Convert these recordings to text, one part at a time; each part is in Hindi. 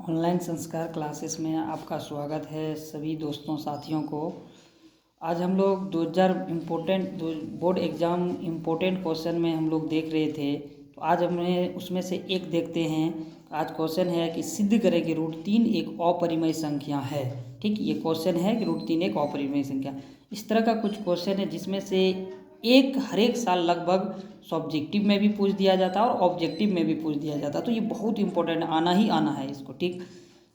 ऑनलाइन संस्कार क्लासेस में आपका स्वागत है सभी दोस्तों साथियों को। आज हम लोग 2000 बोर्ड एग्ज़ाम इम्पोर्टेंट क्वेश्चन में हम लोग देख रहे थे, तो आज हमने उसमें से एक देखते हैं। आज क्वेश्चन है कि सिद्ध करें कि √3 एक अपरिमेय संख्या है। ठीक, ये क्वेश्चन है कि √3 एक अपरिमेय संख्या। इस तरह का कुछ क्वेश्चन है जिसमें से हर एक साल लगभग सब्जेक्टिव में भी पूछ दिया जाता है और ऑब्जेक्टिव में भी पूछ दिया जाता है, तो ये बहुत इंपॉर्टेंट आना ही आना है इसको। ठीक,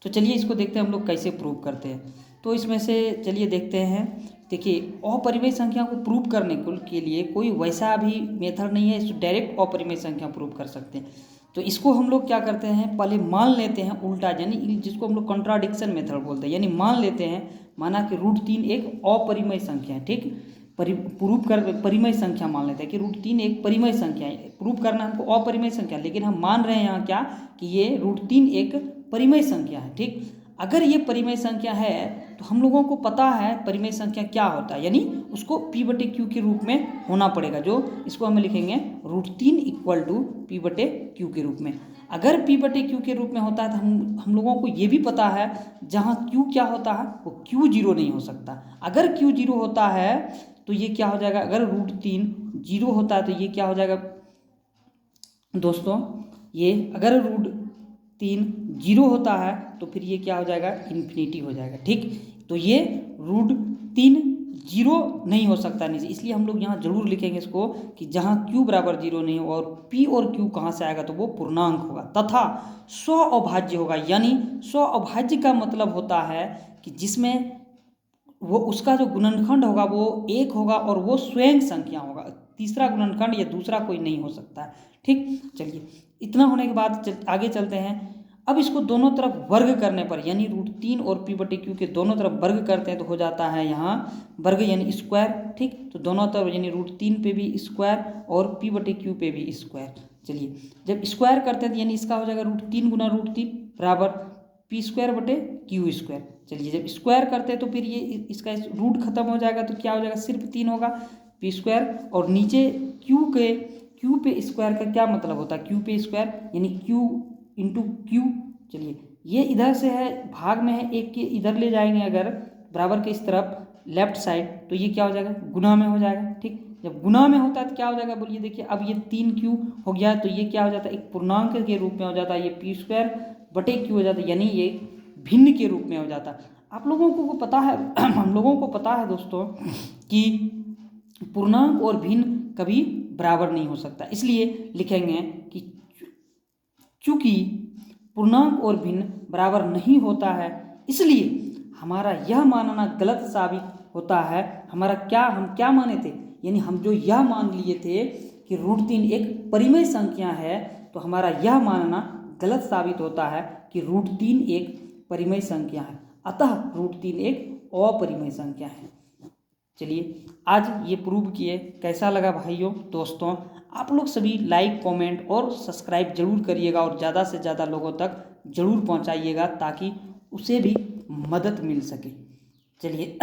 तो चलिए इसको देखते हैं हम लोग कैसे प्रूव करते हैं। तो इसमें से चलिए देखते हैं। देखिए, अपरिमेय संख्या को प्रूव करने के लिए कोई वैसा भी मेथड नहीं है, डायरेक्ट अपरिमेय संख्या प्रूव कर सकते हैं। तो इसको हम लोग क्या करते हैं, पहले मान लेते हैं उल्टा, यानी जिसको हम लोग कॉन्ट्राडिक्शन मेथड बोलते हैं। यानी मान लेते हैं, माना कि √3 एक अपरिमेय संख्या है। ठीक, प्रूव कर परिमेय संख्या मान लेते हैं कि √3 एक परिमेय संख्या है। प्रूव करना हमको अपरिमेय संख्या, लेकिन हम मान रहे हैं यहाँ क्या कि ये √3 एक परिमेय संख्या है। ठीक, अगर ये परिमेय संख्या है तो हम लोगों को पता है परिमेय संख्या क्या होता है, यानी उसको P/Q के रूप में होना पड़ेगा। जो इसको हम लिखेंगे √3 इक्वल टू P/Q के रूप में। अगर P/Q के रूप में होता है तो हम लोगों को ये भी पता है जहाँ Q क्या होता है वो Q0 नहीं हो सकता। अगर Q0 होता है तो ये क्या हो जाएगा, अगर √3 0 होता है तो ये क्या हो जाएगा दोस्तों, ये अगर √3 0 होता है तो फिर ये क्या हो जाएगा, इन्फिनिटी हो जाएगा। ठीक, तो ये √3 0 नहीं हो सकता नीचे, इसलिए हम लोग यहाँ जरूर लिखेंगे इसको कि जहाँ Q बराबर 0 नहीं हो और P और Q कहाँ से आएगा तो वो पूर्णांक होगा तथा स्व अभाज्य होगा। यानी स्व अभाज्य का मतलब होता है कि जिसमें वो उसका जो गुणनखंड होगा वो 1 होगा और वो स्वयं संख्या होगा। तीसरा गुणनखंड या दूसरा कोई नहीं हो सकता है। ठीक, चलिए इतना होने के बाद आगे चलते हैं। अब इसको दोनों तरफ वर्ग करने पर, यानी √3 और P/Q के दोनों तरफ वर्ग करते हैं तो हो जाता है यहाँ वर्ग यानी स्क्वायर। ठीक, तो दोनों तरफ यानी √3 पे भी स्क्वायर और P/Q पे भी स्क्वायर। चलिए जब स्क्वायर करते हैं तो यानी इसका हो जाएगा √3 गुना √3 बराबर P²/Q²। चलिए जब स्क्वायर करते हैं तो फिर ये इसका रूट खत्म हो जाएगा तो क्या हो जाएगा, सिर्फ 3 होगा P² और नीचे Q पे स्क्वायर का क्या मतलब होता है, Q पे स्क्वायर यानी Q इंटू Q। चलिए ये इधर से है, भाग में है, एक के इधर ले जाएंगे अगर बराबर के इस तरफ लेफ्ट साइड तो ये क्या हो जाएगा, गुना में हो जाएगा। ठीक, जब गुना में होता है तो क्या हो जाएगा बोलिए, देखिए अब ये 3Q हो गया तो ये क्या हो जाता है, एक पूर्णांक के रूप में हो जाता है, ये P²/Q हो जाता है, यानी ये भिन्न के रूप में हो जाता है। आप लोगों को पता है हम लोगों को पता है दोस्तों कि पूर्णांक और भिन्न कभी बराबर नहीं हो सकता, इसलिए लिखेंगे कि चूंकि पूर्णांक और भिन्न बराबर नहीं होता है इसलिए हमारा यह मानना गलत साबित होता है। हम क्या माने थे, यानी हम जो यह मान लिए थे कि √3 एक परिमेय संख्या है, तो हमारा यह मानना गलत साबित होता है कि √3 एक परिमेय संख्या है, अतः √3 एक अपरिमेय संख्या है। चलिए आज ये प्रूव किए। कैसा लगा भाइयों दोस्तों, आप लोग सभी लाइक कमेंट और सब्सक्राइब जरूर करिएगा और ज़्यादा से ज़्यादा लोगों तक जरूर पहुंचाइएगा ताकि उसे भी मदद मिल सके। चलिए